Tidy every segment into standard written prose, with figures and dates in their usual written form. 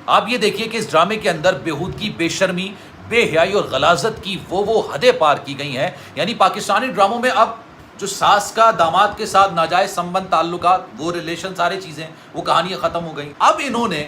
आप ये देखिए कि इस ड्रामे के अंदर बेहूदगी, बेशर्मी, बेहयाई और गलाजत की वो हदें पार की गई हैं। यानी पाकिस्तानी ड्रामों में अब जो सास का दामाद के साथ नाजायज संबंध, ताल्लुकात, वो रिलेशन, सारी चीजें, वो कहानियां खत्म हो गई। अब इन्होंने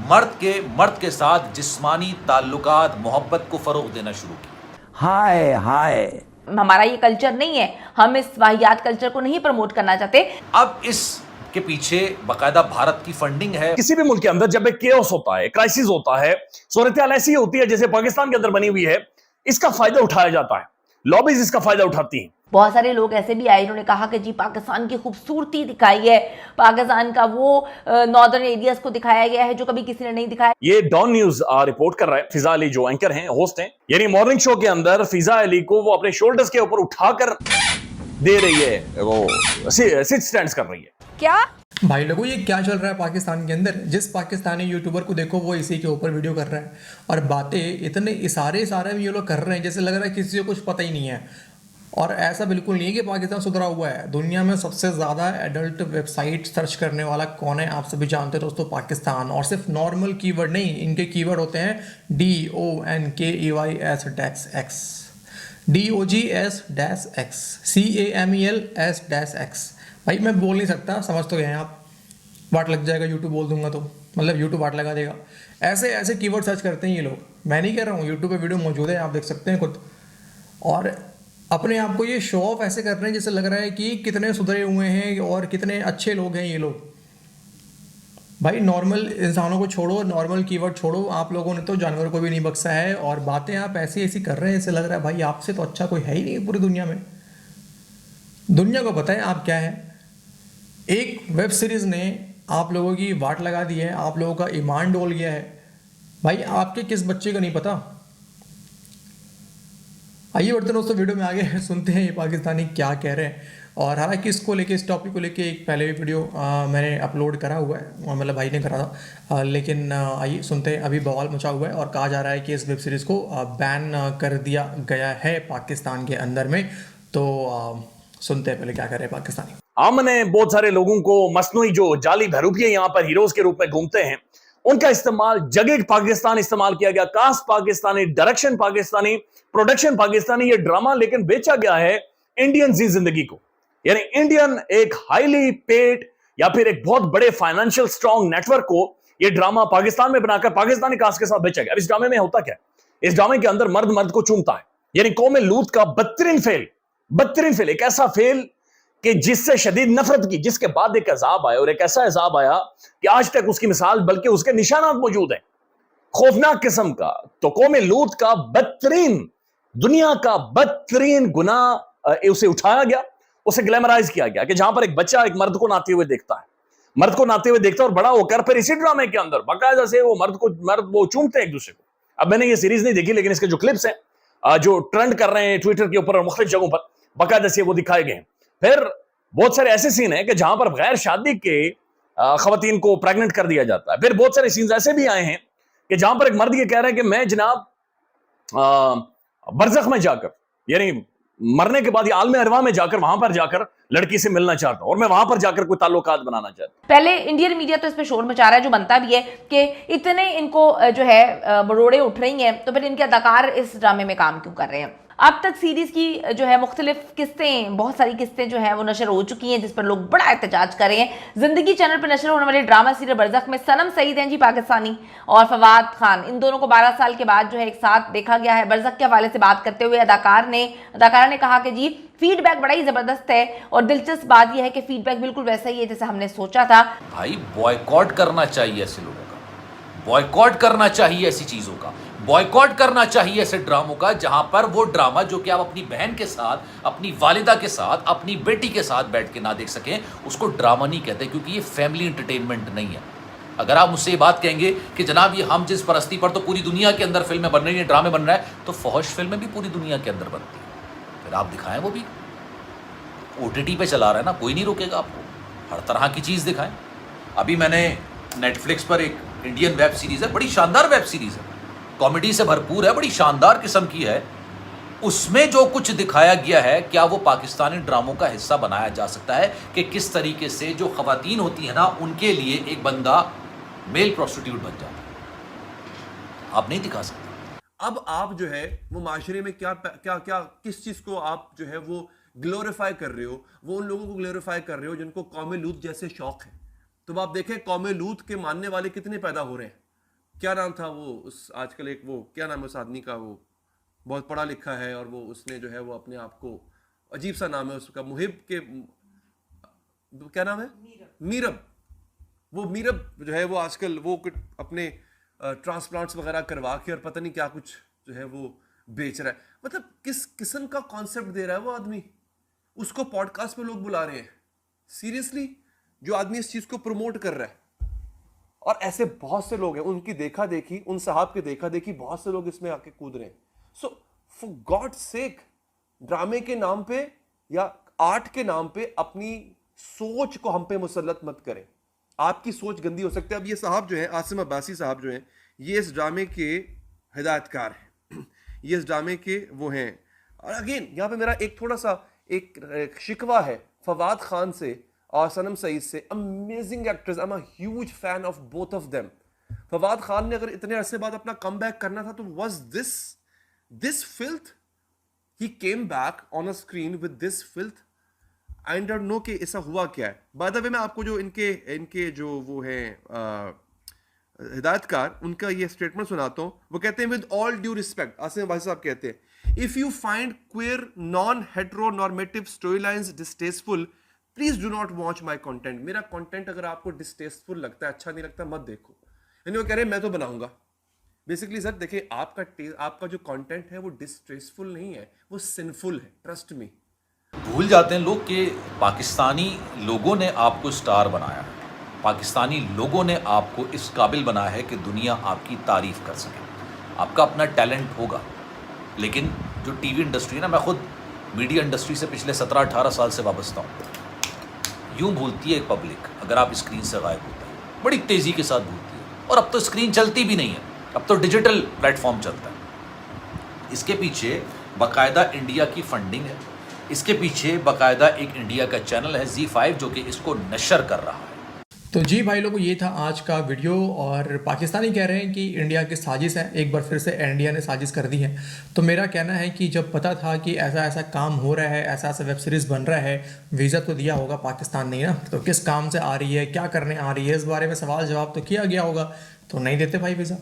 मर्द के साथ जिस्मानी ताल्लुकात, मोहब्बत को फरोग देना शुरू किया। हाय हाय, हमारा ये कल्चर नहीं है, हम इस वाहियात कल्चर को नहीं प्रमोट करना चाहते। अब इस के पीछे बाकायदा भारत की फंडिंग है। किसी भी मुल्क के अंदर जब एक केओस होता है, क्राइसिस होता है, सूरत-ए-हाल ऐसी होती है जैसे पाकिस्तान के अंदर बनी हुई है, इसका फायदा उठाया जाता है, लॉबीज इसका फायदा उठाती हैं। बहुत सारे लोग ऐसे भी आए, इन्होंने कहा कि जी पाकिस्तान की खूबसूरती दिखाई है, पाकिस्तान का वो नॉर्दर्न एरियाज को दिखाया गया है जो कभी किसी ने नहीं दिखाया। ये डॉन न्यूज रिपोर्ट कर रहा है। फिजा अली जो एंकर हैं, होस्ट हैं, यानी मॉर्निंग शो के अंदर फिजा अली को वो अपने शोल्डर्स के ऊपर उठाकर दे रही है, वो सिट स्टैंड्स कर रही है। क्या भाई लोगों, ये क्या चल रहा है पाकिस्तान के अंदर? जिस पाकिस्तानी यूट्यूबर को देखो वो इसी के ऊपर वीडियो कर रहा है और बातें इतने इशारे में ये लोग कर रहे हैं जैसे लग रहा है किसी को कुछ पता ही नहीं है। और ऐसा बिल्कुल नहीं है कि पाकिस्तान सुधरा हुआ है। दुनिया में सबसे ज़्यादा एडल्ट वेबसाइट सर्च करने वाला कौन है आप सभी जानते हो दोस्तों, पाकिस्तान। और सिर्फ नॉर्मल कीवर्ड नहीं, इनके कीवर्ड होते हैं DONKEYS-X, DOGS-X, CAMELS-X। भाई मैं बोल नहीं सकता, समझ तो गए हैं आप। वाट लग जाएगा यूट्यूब बोल दूंगा तो, मतलब यूट्यूब वाट लगा देगा। ऐसे ऐसे कीवर्ड सर्च करते हैं ये लोग। मैं नहीं कह रहा हूँ, यूट्यूब पे वीडियो मौजूद है, आप देख सकते हैं खुद। और अपने आप को ये शो ऑफ ऐसे कर रहे हैं जैसे लग रहा है कि कितने सुधरे हुए हैं और कितने अच्छे लोग हैं ये लोग। भाई नॉर्मल इंसानों को छोड़ो, नॉर्मल कीवर्ड छोड़ो, आप लोगों ने तो जानवरों को भी नहीं बख्शा है। और बातें आप ऐसी ऐसी कर रहे हैं जैसे लग रहा है भाई आपसे तो अच्छा कोई है ही नहीं पूरी दुनिया में। दुनिया को पता है आप क्या है। एक वेब सीरीज़ ने आप लोगों की वाट लगा दी है, आप लोगों का ईमान डोल गया है। भाई आपके किस बच्चे का नहीं पता। आइए बढ़ते दोस्तों वीडियो में आगे सुनते हैं ये पाकिस्तानी क्या कह रहे हैं। और हालांकि इसको लेके, इस टॉपिक को लेके एक पहले भी वीडियो मैंने अपलोड करा हुआ है, मतलब भाई ने करा था। लेकिन आइए सुनते हैं। अभी बवाल मचा हुआ है और कहा जा रहा है कि इस वेब सीरीज़ को बैन कर दिया गया है पाकिस्तान के अंदर में। तो सुनते हैं पहले क्या कर रहे हैं पाकिस्तानी। आमने बहुत सारे लोगों को मसनूई जो जाली बहरूपिये यहाँ पर हीरोज के रूप में घूमते हैं, उनका इस्तेमाल, जगह पाकिस्तान इस्तेमाल किया गया, cast Pakistani, direction Pakistani, production Pakistani, ये ड्रामा लेकिन बेचा गया है इंडियन जी जिंदगी को। यानी इंडियन एक हाईली पेड या फिर एक बहुत बड़े फाइनेंशियल स्ट्रॉन्ग नेटवर्क को ये ड्रामा पाकिस्तान में बनाकर पाकिस्तानी कास्ट के साथ बेचा गया। अब इस ड्रामे में होता क्या है? इस ड्रामे के अंदर मर्द मर्द को चूमता है, यानी कौम लूत का बदतरीन फेल, एक ऐसा फेल कि जिससे शदीद नफरत की, जिसके बाद एक अजाब आया, और एक ऐसा अजाब आया कि आज तक उसकी मिसाल बल्कि उसके निशानात मौजूद हैं, खौफनाक किस्म का। तो कौम लूत का बदतरीन, दुनिया का बदतरीन गुनाह उसे उठाया गया, उसे ग्लैमराइज किया गया कि जहां पर एक बच्चा एक मर्द को नहाते हुए देखता है, और बड़ा होकर फिर इसी ड्रामे के अंदर बाकायदा से वो मर्द वो चूमते हैं एक दूसरे को। अब मैंने ये सीरीज नहीं देखी, लेकिन इसके जो क्लिप्स हैं जो ट्रेंड कर रहे हैं ट्विटर के ऊपर और मुख्तलिफ जगहों पर, बाकायदा से वो दिखाए गए हैं। फिर बहुत सारे ऐसे सीन हैं कि जहां पर गैर शादी के खवातीन को प्रेग्नेंट कर दिया जाता है। फिर बहुत सारे सीन्स ऐसे भी आए हैं कि जहां पर एक मर्द ये कह रहा है कि मैं जनाब बरज़ख में जाकर, यानी मरने के बाद ये आलम अरवा में जाकर, वहां पर जाकर लड़की से मिलना चाहता हूं और मैं वहां पर जाकर कोई ताल्लुकात बनाना चाहता हूं। पहले इंडियन मीडिया तो इस पे शोर मचा रहा है, जो बनता भी है कि इतने इनको जो है बरोड़े उठ रही हैं, तो फिर इनके अदाकार इस ड्रामे में काम क्यों कर रहे हैं। अब तक सीरीज की जो है मुख्तलिफ किस्तें, बहुत सारी किस्तें जो है वो नशर हो चुकी हैं, जिस पर लोग बड़ा एहतजाज कर रहे हैं। जिंदगी चैनल पर नशर होने वाले ड्रामा सीरियल बरज़ख में सनम सईद हैं जी पाकिस्तानी, और फवाद खान, इन दोनों को 12 साल के बाद जो है एक साथ देखा गया है। बरज़ख के हवाले से बात करते हुए अदाकारा ने कहा कि जी फीडबैक बड़ा ही जबरदस्त है, और दिलचस्प बात यह है कि फीडबैक बिल्कुल वैसा ही है जैसे हमने सोचा था। भाई बॉयकॉट करना चाहिए ऐसे लोगों का, बॉयकॉट करना चाहिए ऐसी चीजों का, बॉयकॉट करना चाहिए ऐसे ड्रामों का, जहां पर वो ड्रामा जो कि आप अपनी बहन के साथ, अपनी वालिदा के साथ, अपनी बेटी के साथ बैठ के ना देख सकें, उसको ड्रामा नहीं कहते, क्योंकि ये फैमिली एंटरटेनमेंट नहीं है। अगर आप मुझसे ये बात कहेंगे कि जनाब ये हम जिस परस्ती पर तो पूरी दुनिया के अंदर फिल्में बन रही हैं, ड्रामे बन रहा है, तो फौज फिल्में भी पूरी दुनिया के अंदर बनती है। फिर आप दिखाएं, वो भी OTT पे चला रहा है ना, कोई नहीं रोकेगा आपको, हर तरह की चीज़ दिखाएं। अभी मैंने नेटफ्लिक्स पर एक इंडियन वेब सीरीज़ है, बड़ी शानदार वेब सीरीज़ है, कॉमेडी से भरपूर है, बड़ी शानदार किस्म की है। उसमें जो कुछ दिखाया गया है, क्या वो पाकिस्तानी ड्रामों का हिस्सा बनाया जा सकता है कि किस तरीके से जो खवातीन होती है ना, उनके लिए एक बंदा मेल प्रोस्टिट्यूट बन जाता है। आप नहीं दिखा सकते। अब आप जो है वो माशरे में क्या क्या क्या किस चीज को आप जो है वो ग्लोरीफाई कर रहे हो, वो उन लोगों को ग्लोरीफाई कर रहे हो जिनको कौम लूत जैसे शौक है। तो आप देखें कौम लूत के मानने वाले कितने पैदा हो रहे हैं। क्या नाम था वो उस आजकल एक वो क्या नाम है उस आदमी का, वो बहुत पढ़ा लिखा है और वो उसने जो है वो अपने आप को, अजीब सा नाम है उसका, मुहिब के क्या नाम है, मीरब। वो मीरब जो है वो आजकल वो अपने ट्रांसप्लांट्स वगैरह करवा के और पता नहीं क्या कुछ जो है वो बेच रहा है। मतलब किस किस्म का कॉन्सेप्ट दे रहा है वो आदमी, उसको पॉडकास्ट पे लोग बुला रहे हैं। सीरियसली, जो आदमी इस चीज को प्रमोट कर रहा है। और ऐसे बहुत से लोग हैं, उनकी देखा देखी, उन साहब के देखा देखी बहुत से लोग इसमें आके कूद रहे हैं। सो फॉर गॉड सेक, ड्रामे के नाम पे या आर्ट के नाम पे अपनी सोच को हम पे मुसल्लत मत करें। आपकी सोच गंदी हो सकती है। अब ये साहब जो है, आसिम अब्बासी साहब जो हैं, ये इस ड्रामे के हिदायतकार हैं, ये इस ड्रामे के वो हैं। और अगेन यहाँ पे मेरा एक थोड़ा सा एक शिकवा है फवाद खान से और सनम सईद से। Amazing actors, I am a huge fan of both of them. Fawad Khan ने अगर इतने अरसे बाद अपना कमबैक करना था तो was this filth, he came back on a screen with this filth. I don't know कि ऐसा हुआ क्या है। बाय द वे मैं आपको जो इनके जो वो हैं हिदायतकार, उनका ये स्टेटमेंट सुनाता हूँ। वो कहते हैं with all due respect, Asim भाई साहब कहते हैं, if you find queer non heteronormative story lines distasteful, please do not watch my content. मेरा कॉन्टेंट अगर आपको डिस्टेस्टफुल लगता है, अच्छा नहीं लगता, मत देखो। यानी वो कह रहे हैं मैं तो बनाऊंगा। बेसिकली सर देखिए, आपका जो कंटेंट है वो डिस्ट्रेसफुल नहीं है, वो सिंफुल है, ट्रस्ट मी। भूल जाते हैं लोग कि पाकिस्तानी लोगों ने आपको स्टार बनाया है, पाकिस्तानी लोगों ने आपको इस काबिल बनाया है कि दुनिया आपकी तारीफ़ कर सके। आपका अपना टैलेंट होगा, लेकिन जो टीवी इंडस्ट्री है ना, मैं खुद मीडिया इंडस्ट्री से पिछले 17-18 साल से वाबस्ता हूँ। यूँ भूलती है एक पब्लिक अगर आप स्क्रीन से गायब होते हैं, बड़ी तेज़ी के साथ भूलती है। और अब तो स्क्रीन चलती भी नहीं है, अब तो डिजिटल प्लेटफॉर्म चलता है। इसके पीछे बाकायदा इंडिया की फंडिंग है, इसके पीछे बाकायदा एक इंडिया का चैनल है ZEE5 जो कि इसको नशर कर रहा है। तो जी भाई लोगों, ये था आज का वीडियो। और पाकिस्तानी कह रहे हैं कि इंडिया की साजिश है, एक बार फिर से इंडिया ने साजिश कर दी है। तो मेरा कहना है कि जब पता था कि ऐसा ऐसा काम हो रहा है, ऐसा ऐसा वेब सीरीज़ बन रहा है, वीज़ा तो दिया होगा पाकिस्तान ने ना, तो किस काम से आ रही है, क्या करने आ रही है, इस बारे में सवाल जवाब तो किया गया होगा। तो नहीं देते भाई वीज़ा,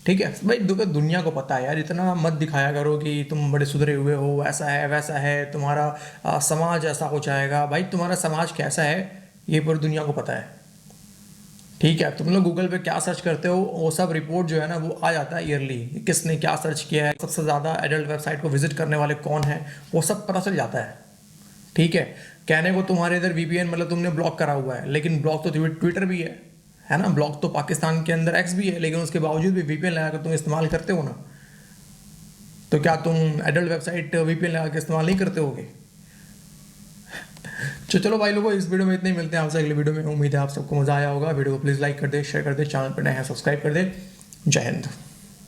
ठीक है भाई। दुनिया को पता है यार, इतना मत दिखाया करो कि तुम बड़े सुधरे हुए हो, ऐसा है वैसा है, तुम्हारा समाज ऐसा हो जाएगा। भाई तुम्हारा समाज कैसा है ये पूरी दुनिया को पता है, ठीक है। तुम लोग गूगल पे क्या सर्च करते हो, वो सब रिपोर्ट जो है ना वो आ जाता है ईयरली, किसने क्या सर्च किया है, सबसे ज़्यादा एडल्ट वेबसाइट को विजिट करने वाले कौन है, वो सब पता चल जाता है, ठीक है। कहने को तुम्हारे इधर VPN मतलब तुमने ब्लॉक करा हुआ है, लेकिन ब्लॉक तो ट्विटर भी है ना, ब्लॉक तो पाकिस्तान के अंदर X भी है, लेकिन उसके बावजूद भी VPN लगा कर तुम इस्तेमाल करते हो ना। तो क्या तुम एडल्ट वेबसाइट VPN लगा के इस्तेमाल नहीं करते होगे? चलो भाई लोगों, इस वीडियो में इतने ही, मिलते हैं आपसे अगले वीडियो में। उम्मीद है आप सबको मजा आया होगा। वीडियो को प्लीज़ लाइक कर दे, शेयर कर दे, चैनल पर नए हैं सब्सक्राइब कर दे। जय हिंद।